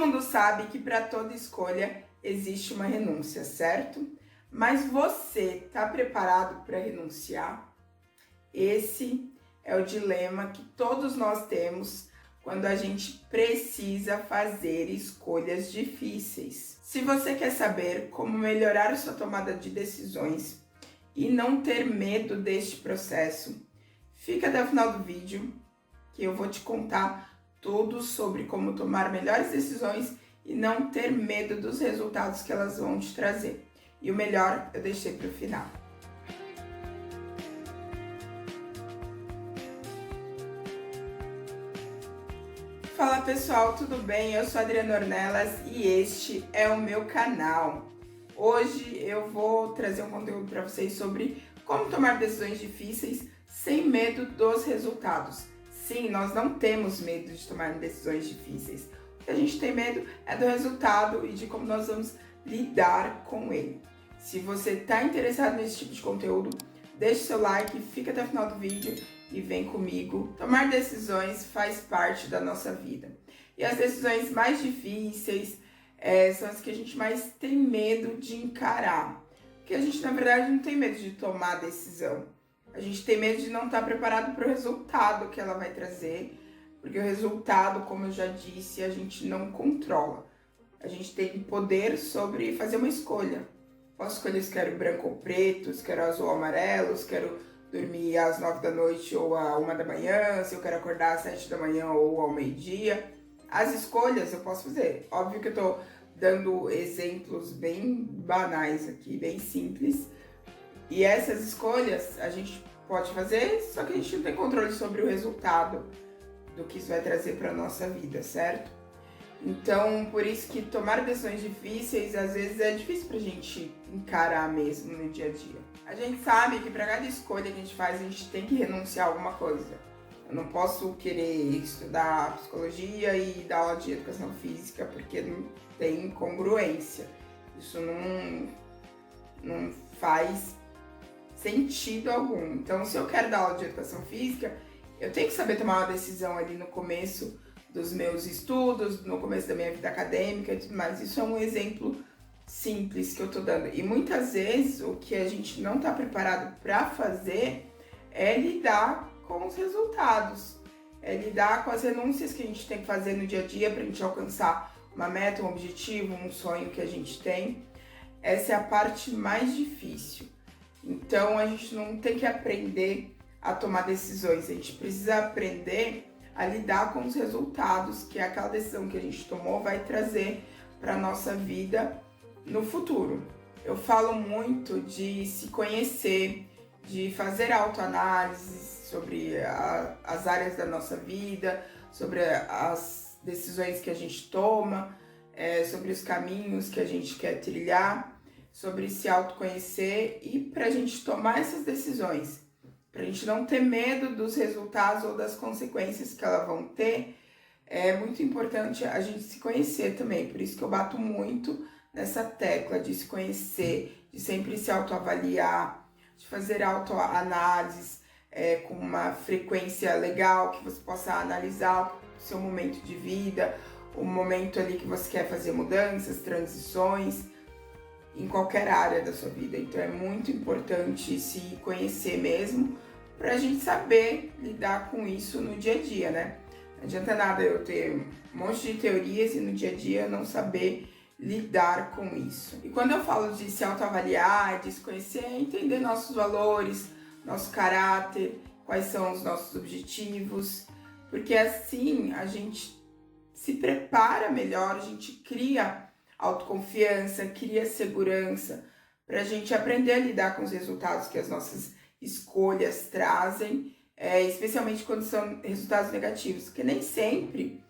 mundo sabe que para toda escolha existe uma renúncia, certo? Mas você está preparado para renunciar? Esse é o dilema que todos nós temos quando a gente precisa fazer escolhas difíceis. Se você quer saber como melhorar sua tomada de decisões e não ter medo deste processo, fica até o final do vídeo que eu vou te contar tudo sobre como tomar melhores decisões e não ter medo dos resultados que elas vão te trazer. E o melhor eu deixei para o final. Fala pessoal, tudo bem? Eu sou a Adriana Ornelas e este é o meu canal. Hoje eu vou trazer um conteúdo para vocês sobre como tomar decisões difíceis sem medo dos resultados. Sim, nós não temos medo de tomar decisões difíceis. O que a gente tem medo é do resultado e de como nós vamos lidar com ele. Se você está interessado nesse tipo de conteúdo, deixe seu like, fica até o final do vídeo e vem comigo. Tomar decisões faz parte da nossa vida. E as decisões mais difíceis são as que a gente mais tem medo de encarar. Porque a gente, na verdade, não tem medo de tomar decisão. A gente tem medo de não estar preparado para o resultado que ela vai trazer. Porque o resultado, como eu já disse, a gente não controla. A gente tem poder sobre fazer uma escolha. Posso escolher se quero branco ou preto, se quero azul ou amarelo, se quero dormir às 9 da noite ou à 1 da manhã, se eu quero acordar às 7 da manhã ou ao meio-dia. As escolhas eu posso fazer. Óbvio que eu tô dando exemplos bem banais aqui, bem simples. E essas escolhas a gente pode fazer, só que a gente não tem controle sobre o resultado do que isso vai trazer para nossa vida, certo? Então, por isso que tomar decisões difíceis, às vezes, é difícil pra gente encarar mesmo no dia a dia. A gente sabe que para cada escolha que a gente faz, a gente tem que renunciar a alguma coisa. Eu não posso querer estudar psicologia e dar aula de educação física, porque não tem congruência. Isso não faz sentido algum. Então, se eu quero dar aula de educação física, eu tenho que saber tomar uma decisão ali no começo dos meus estudos, no começo da minha vida acadêmica e tudo mais. Isso é um exemplo simples que eu tô dando. E muitas vezes o que a gente não tá preparado para fazer é lidar com os resultados. É lidar com as renúncias que a gente tem que fazer no dia a dia pra gente alcançar uma meta, um objetivo, um sonho que a gente tem. Essa é a parte mais difícil. Então a gente não tem que aprender a tomar decisões, a gente precisa aprender a lidar com os resultados que aquela decisão que a gente tomou vai trazer para nossa vida no futuro. Eu falo muito de se conhecer, de fazer autoanálise sobre as áreas da nossa vida, sobre as decisões que a gente toma, sobre os caminhos que a gente quer trilhar, sobre se autoconhecer e para a gente tomar essas decisões, para a gente não ter medo dos resultados ou das consequências que elas vão ter, é muito importante a gente se conhecer também. Por isso que eu bato muito nessa tecla de se conhecer, de sempre se autoavaliar, de fazer autoanálises com uma frequência legal, que você possa analisar o seu momento de vida, o momento ali que você quer fazer mudanças, transições, em qualquer área da sua vida. Então é muito importante se conhecer mesmo pra gente saber lidar com isso no dia a dia, né? Não adianta nada eu ter um monte de teorias e no dia a dia não saber lidar com isso. E quando eu falo de se autoavaliar, de se conhecer, é entender nossos valores, nosso caráter, quais são os nossos objetivos, porque assim a gente se prepara melhor, a gente cria autoconfiança, cria segurança, para a gente aprender a lidar com os resultados que as nossas escolhas trazem, especialmente quando são resultados negativos, porque nem sempre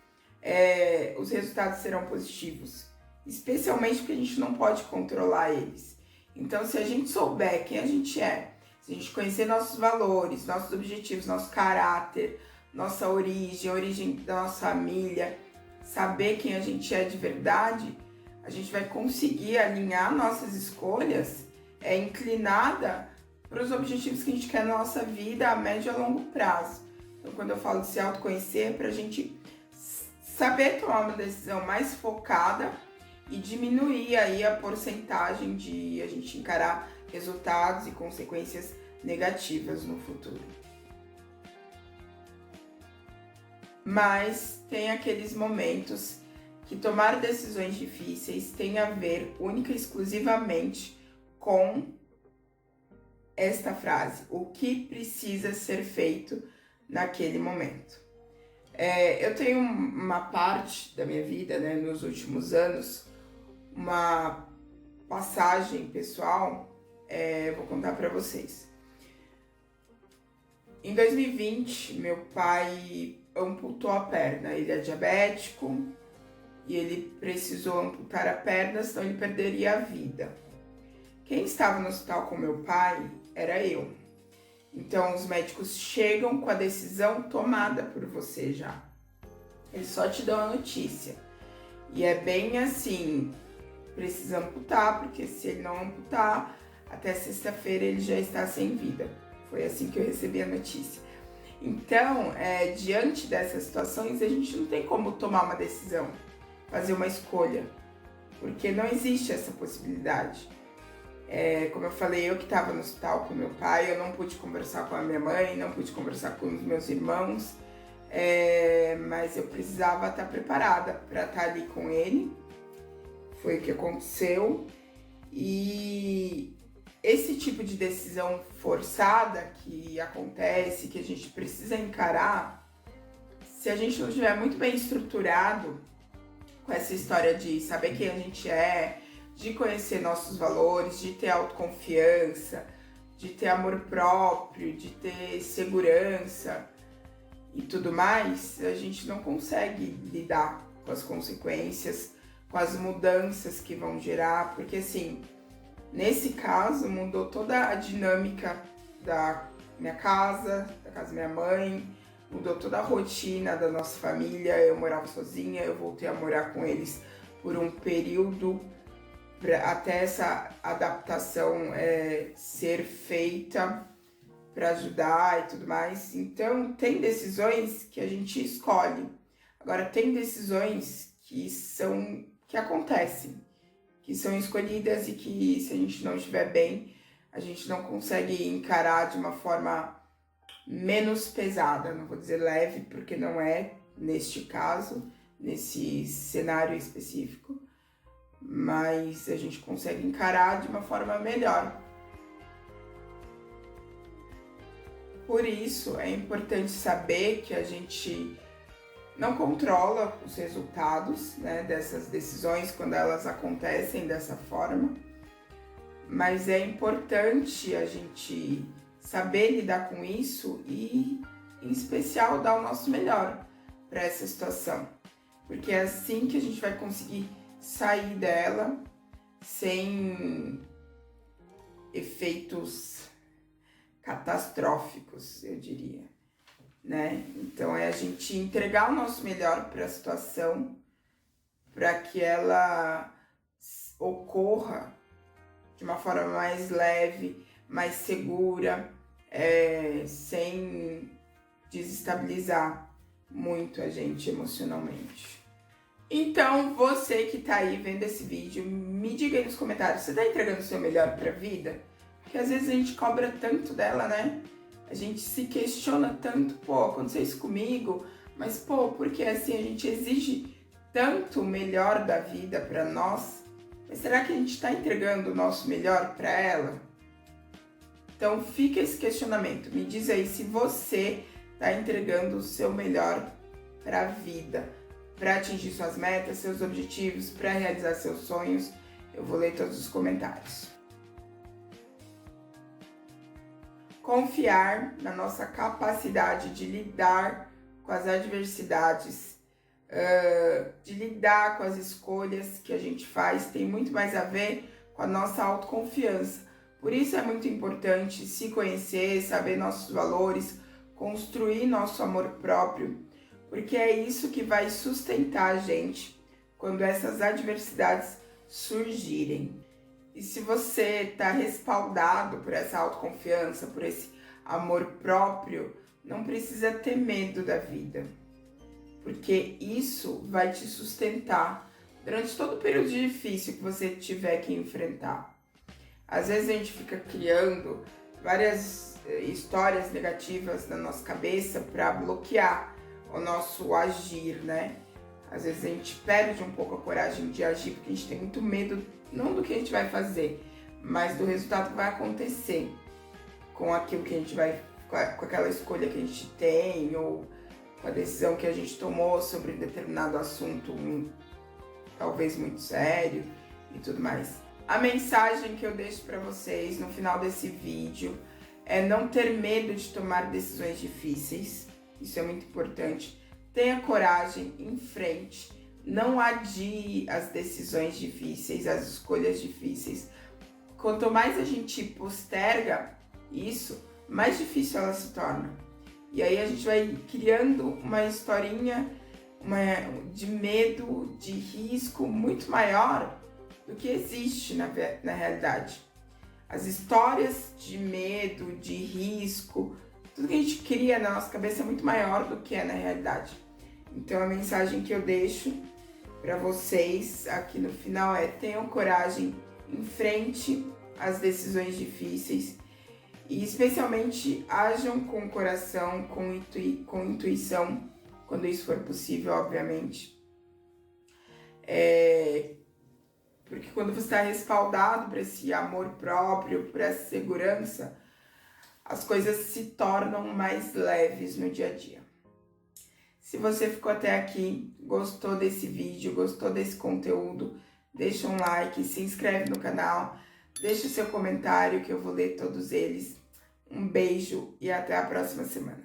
os resultados serão positivos, especialmente porque a gente não pode controlar eles. Então, se a gente souber quem a gente é, se a gente conhecer nossos valores, nossos objetivos, nosso caráter, nossa origem, a origem da nossa família, saber quem a gente é de verdade, a gente vai conseguir alinhar nossas escolhas inclinada para os objetivos que a gente quer na nossa vida a médio e a longo prazo. Então, quando eu falo de se autoconhecer, é para a gente saber tomar uma decisão mais focada e diminuir aí a porcentagem de a gente encarar resultados e consequências negativas no futuro. Mas tem aqueles momentos que tomar decisões difíceis tem a ver única e exclusivamente com esta frase: o que precisa ser feito naquele momento. Eu tenho uma parte da minha vida, né, nos últimos anos, uma passagem pessoal, vou contar para vocês. Em 2020, meu pai amputou a perna. Ele é diabético e ele precisou amputar a perna, senão ele perderia a vida. Quem estava no hospital com meu pai era eu. Então, os médicos chegam com a decisão tomada por você já. Eles só te dão a notícia. E é bem assim, precisa amputar, porque se ele não amputar, até sexta-feira ele já está sem vida. Foi assim que eu recebi a notícia. Então, diante dessas situações, a gente não tem como tomar uma decisão, fazer uma escolha, porque não existe essa possibilidade. Como eu falei, eu que estava no hospital com meu pai, eu não pude conversar com a minha mãe, não pude conversar com os meus irmãos, mas eu precisava estar preparada para estar ali com ele. Foi o que aconteceu. E esse tipo de decisão forçada que acontece, que a gente precisa encarar, se a gente não estiver muito bem estruturado com essa história de saber quem a gente é, de conhecer nossos valores, de ter autoconfiança, de ter amor próprio, de ter segurança e tudo mais, a gente não consegue lidar com as consequências, com as mudanças que vão gerar, porque assim, nesse caso mudou toda a dinâmica da minha casa, da casa da minha mãe, mudou toda a rotina da nossa família. Eu morava sozinha, eu voltei a morar com eles por um período, até essa adaptação ser feita para ajudar e tudo mais. Então, tem decisões que a gente escolhe. Agora, tem decisões que acontecem, que são escolhidas e que, se a gente não estiver bem, a gente não consegue encarar de uma forma menos pesada. Não vou dizer leve, porque não é neste caso, nesse cenário específico, mas a gente consegue encarar de uma forma melhor. Por isso, é importante saber que a gente não controla os resultados, né, dessas decisões quando elas acontecem dessa forma, mas é importante a gente saber lidar com isso e, em especial, dar o nosso melhor para essa situação, porque é assim que a gente vai conseguir sair dela sem efeitos catastróficos, eu diria, né? Então é a gente entregar o nosso melhor para a situação, para que ela ocorra de uma forma mais leve, mais segura, sem desestabilizar muito a gente emocionalmente. Então, você que tá aí vendo esse vídeo, me diga aí nos comentários, você tá entregando o seu melhor pra vida? Porque às vezes a gente cobra tanto dela, né? A gente se questiona tanto, pô, aconteceu isso comigo, mas pô, porque assim a gente exige tanto o melhor da vida pra nós, mas será que a gente tá entregando o nosso melhor pra ela? Então fica esse questionamento, me diz aí se você tá entregando o seu melhor pra vida, para atingir suas metas, seus objetivos, para realizar seus sonhos. Eu vou ler todos os comentários. Confiar na nossa capacidade de lidar com as adversidades, de lidar com as escolhas que a gente faz, tem muito mais a ver com a nossa autoconfiança. Por isso é muito importante se conhecer, saber nossos valores, construir nosso amor próprio, porque é isso que vai sustentar a gente quando essas adversidades surgirem. E se você está respaldado por essa autoconfiança, por esse amor próprio, não precisa ter medo da vida. porque isso vai te sustentar durante todo o período difícil que você tiver que enfrentar. Às vezes a gente fica criando várias histórias negativas na nossa cabeça para bloquear o nosso agir, né? Às vezes a gente perde um pouco a coragem de agir porque a gente tem muito medo, não do que a gente vai fazer, mas do resultado que vai acontecer com aquilo que a gente vai, com aquela escolha que a gente tem, ou com a decisão que a gente tomou sobre determinado assunto, talvez muito sério e tudo mais. A mensagem que eu deixo para vocês no final desse vídeo é não ter medo de tomar decisões difíceis, isso é muito importante. Tenha coragem, em frente, não adie as decisões difíceis, as escolhas difíceis. Quanto mais a gente posterga isso, mais difícil ela se torna. E aí a gente vai criando uma historinha de medo, de risco muito maior do que existe na realidade. As histórias de medo, de risco, tudo que a gente cria na nossa cabeça é muito maior do que é na realidade. Então a mensagem que eu deixo para vocês aqui no final é: tenham coragem, enfrente as decisões difíceis e especialmente ajam com o coração, com intuição, quando isso for possível, obviamente. Porque quando você está respaldado por esse amor próprio, por essa segurança, as coisas se tornam mais leves no dia a dia. Se você ficou até aqui, gostou desse vídeo, gostou desse conteúdo, deixa um like, se inscreve no canal, deixa o seu comentário que eu vou ler todos eles. Um beijo e até a próxima semana.